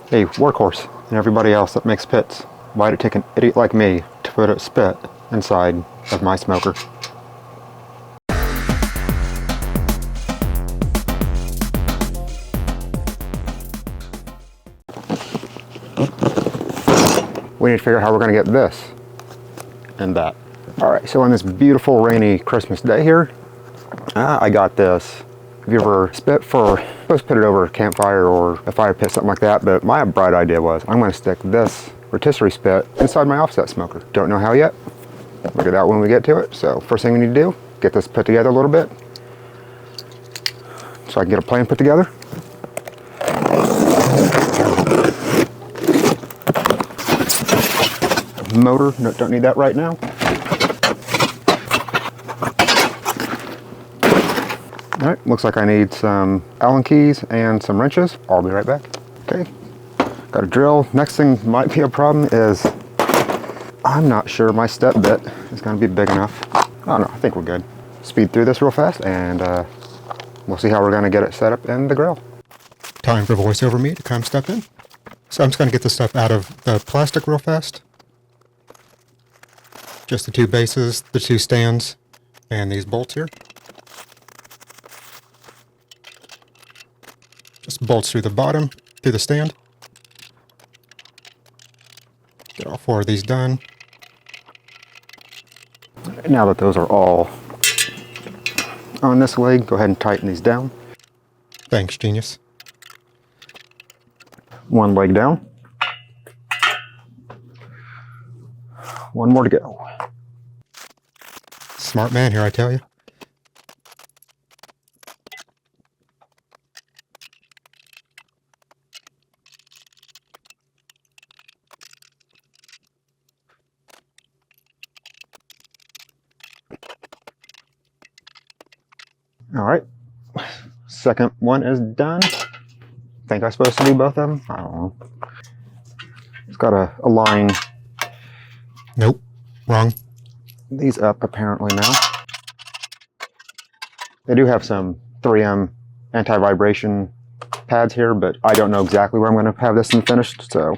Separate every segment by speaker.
Speaker 1: Hey, Workhorse and everybody else that makes pits, why'd it take an idiot like me to put a spit inside of my smoker? We need to figure out how we're going to get this and that. Alright, so on this beautiful rainy Christmas day here, I got this Vevor spit for, supposed to put it over a campfire or a fire pit, something like that, but my bright idea was I'm going to stick this rotisserie spit inside my offset smoker. Don't know how yet. We'll get that when we get to it. So first thing we need to do, get this put together a little bit so I can get a plan put together. Motor, no, don't need that right now. Alright, looks like I need some Allen keys and some wrenches. I'll be right back. Okay, got a drill. Next thing might be a problem is I'm not sure my step bit is going to be big enough. I don't know, I think we're good. Speed through this real fast and we'll see how we're going to get it set up in the grill. Time for voiceover me to come step in. So I'm just going to get this stuff out of the plastic real fast. Just the two bases, the two stands, and these bolts here. Just bolts through the bottom, through the stand. Get all four of these done. Now that those are all on this leg, go ahead and tighten these down. Thanks, genius. One leg down. One more to go. Smart man here, I tell you. All right, second one is done. Think I'm supposed to do both of them? I don't know. It's got a line. Nope, wrong. These up apparently now. They do have some 3M anti-vibration pads here, but I don't know exactly where I'm going to have this thing finished, so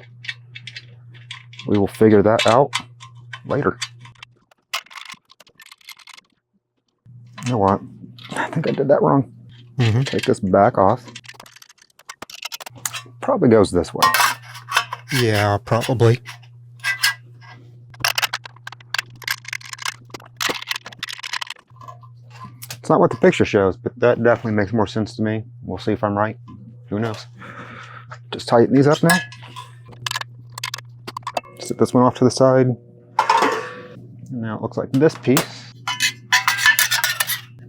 Speaker 1: we will figure that out later. You know what? I think I did that wrong. Take this back off. Probably goes this way. Yeah, probably. It's not what the picture shows, but that definitely makes more sense to me. We'll see if I'm right. Who knows? Just tighten these up now. Set this one off to the side. And now it looks like this piece.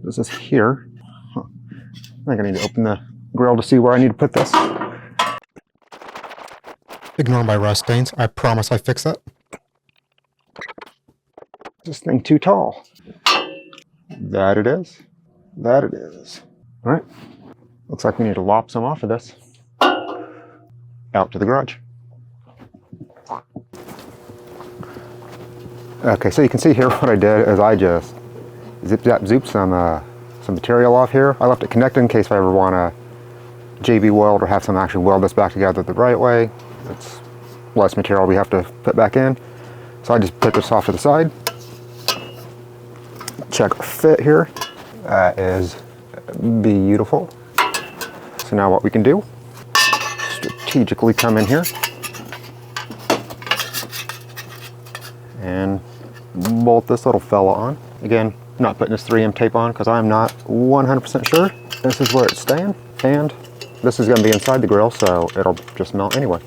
Speaker 1: This is here. Huh. I think I need to open the grill to see where I need to put this. Ignore my rust stains. I promise I fix that. This thing too tall. That it is. That it is. All right. Looks like we need to lop some off of this. Out to the garage. Okay, so you can see here what I did is I just zip zap zoop some material off here. I left it connected in case I ever want to JB weld or have someone actually weld this back together the right way. It's less material we have to put back in. So I just put this off to the side. Check fit here. That is beautiful. So now what we can do, strategically come in here and bolt this little fella on. Again, not putting this 3M tape on because I'm not 100% sure. This is where it's staying, and this is going to be inside the grill, so it'll just melt anyway.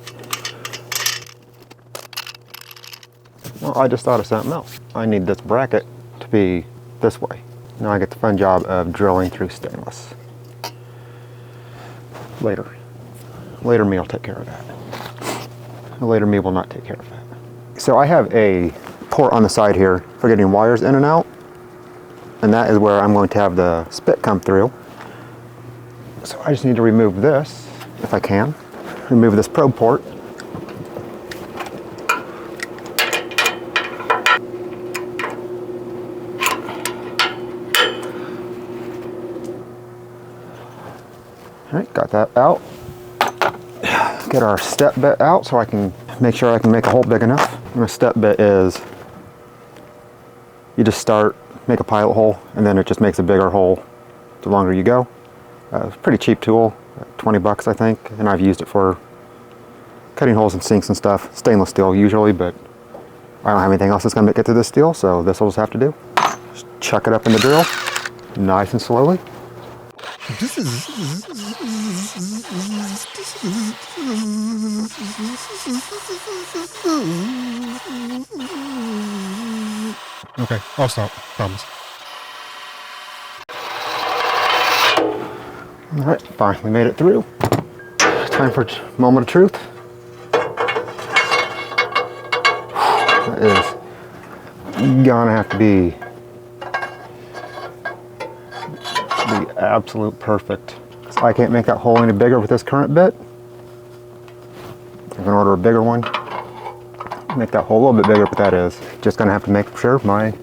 Speaker 1: Well, I just thought of something else. I need this bracket to be this way. Now I get the fun job of drilling through stainless. Later me will take care of that. Later me will not take care of that. So I have a port on the side here for getting wires in and out, and that is where I'm going to have the spit come through. So I just need to remove this, if I can. Remove this probe port. All right, got that out. get our step bit out so I can make sure I can make a hole big enough. And a step bit is, you just start, make a pilot hole, and then it just makes a bigger hole the longer you go. It's a pretty cheap tool, 20 bucks I think, and I've used it for cutting holes in sinks and stuff. Stainless steel usually, but I don't have anything else that's gonna get to this steel, so this will just have to do. Just chuck it up in the drill, nice and slowly.
Speaker 2: Okay, I'll stop, promise.
Speaker 1: All right, finally made it through. Time for a moment of truth. That is gonna have to be the absolute perfect. So I can't make that hole any bigger with this current bit. I'm gonna order a bigger one. Make that hole a little bit bigger, but that is just gonna have to make sure my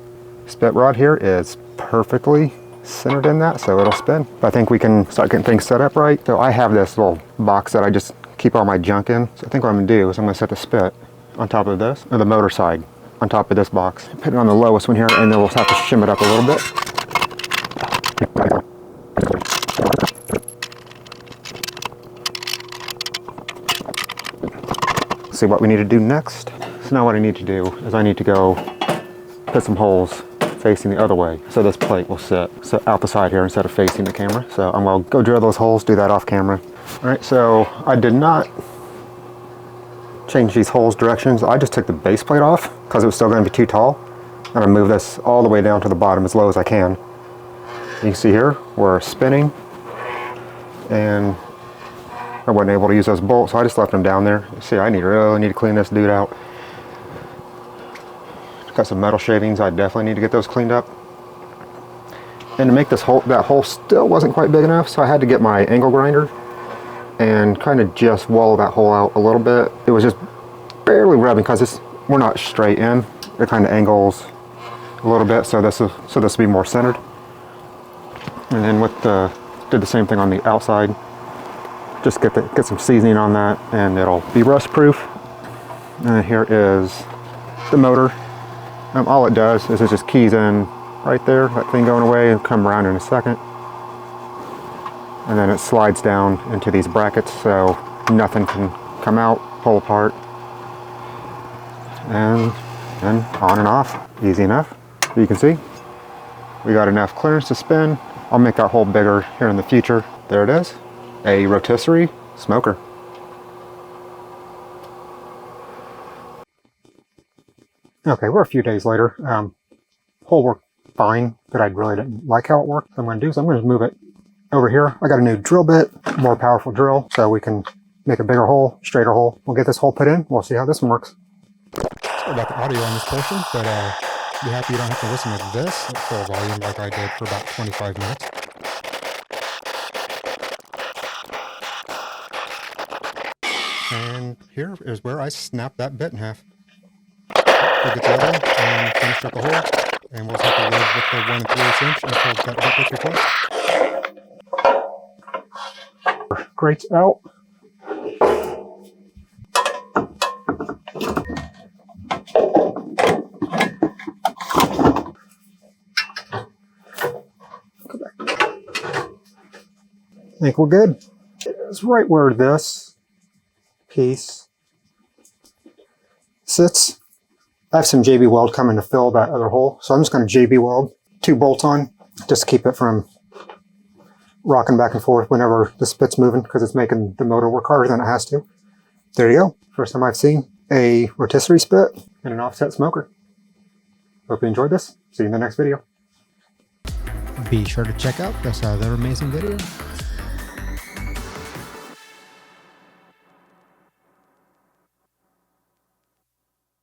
Speaker 1: spit rod here is perfectly centered in that so it'll spin. But I think we can start getting things set up right. So I have this little box that I just keep all my junk in. So I think what I'm gonna do is I'm gonna set the spit on top of this, or the motor side on top of this box. Put it on the lowest one here, and then we'll have to shim it up a little bit. See what we need to do next. So now what I need to do is I need to go put some holes facing the other way, so this plate will sit out the side here instead of facing the camera. So I'm gonna go drill those holes, do that off camera. All right, so I did not change these holes directions. I just took the base plate off because it was still gonna be too tall. I'm gonna move this all the way down to the bottom as low as I can. You can see here, we're spinning, and I wasn't able to use those bolts, so I just left them down there. See, I really need to clean this dude out. Got some metal shavings, I definitely need to get those cleaned up. And to make this hole, that hole still wasn't quite big enough, so I had to get my angle grinder and kind of just wallow that hole out a little bit. It was just barely rubbing because we're not straight in. It kind of angles a little bit, so this will be more centered. And then did the same thing on the outside. Just get some seasoning on that, and it'll be rust proof. And here is the motor. All it does is it just keys in right there, that thing going away, and come around in a second. And then it slides down into these brackets so nothing can come out, pull apart. And then on and off, easy enough. You can see, we got enough clearance to spin. I'll make that hole bigger here in the future. There it is, a rotisserie smoker. Okay, we're a few days later. Hole worked fine, but I really didn't like how it worked. What I'm going to do is I'm going to move it over here. I got a new drill bit, more powerful drill, so we can make a bigger hole, straighter hole. We'll get this hole put in. We'll see how this one works.
Speaker 2: Sorry about the audio on this portion, but be happy you don't have to listen to this at full volume like I did for about 25 minutes. And here is where I snapped that bit in half. We'll get the other one and finish up the hole, and we'll just have to live with the 1 3/8 inch until that bit gets replaced.
Speaker 1: Grates out. I think we're good. It's right where this piece sits. I have some JB weld coming to fill that other hole, so I'm just going to JB weld 2 bolts on just to keep it from rocking back and forth whenever the spit's moving, because it's making the motor work harder than it has to. There you go. First time I've seen a rotisserie spit and an offset smoker. Hope you enjoyed this. See you in the next video.
Speaker 2: Be sure to check out this other amazing video.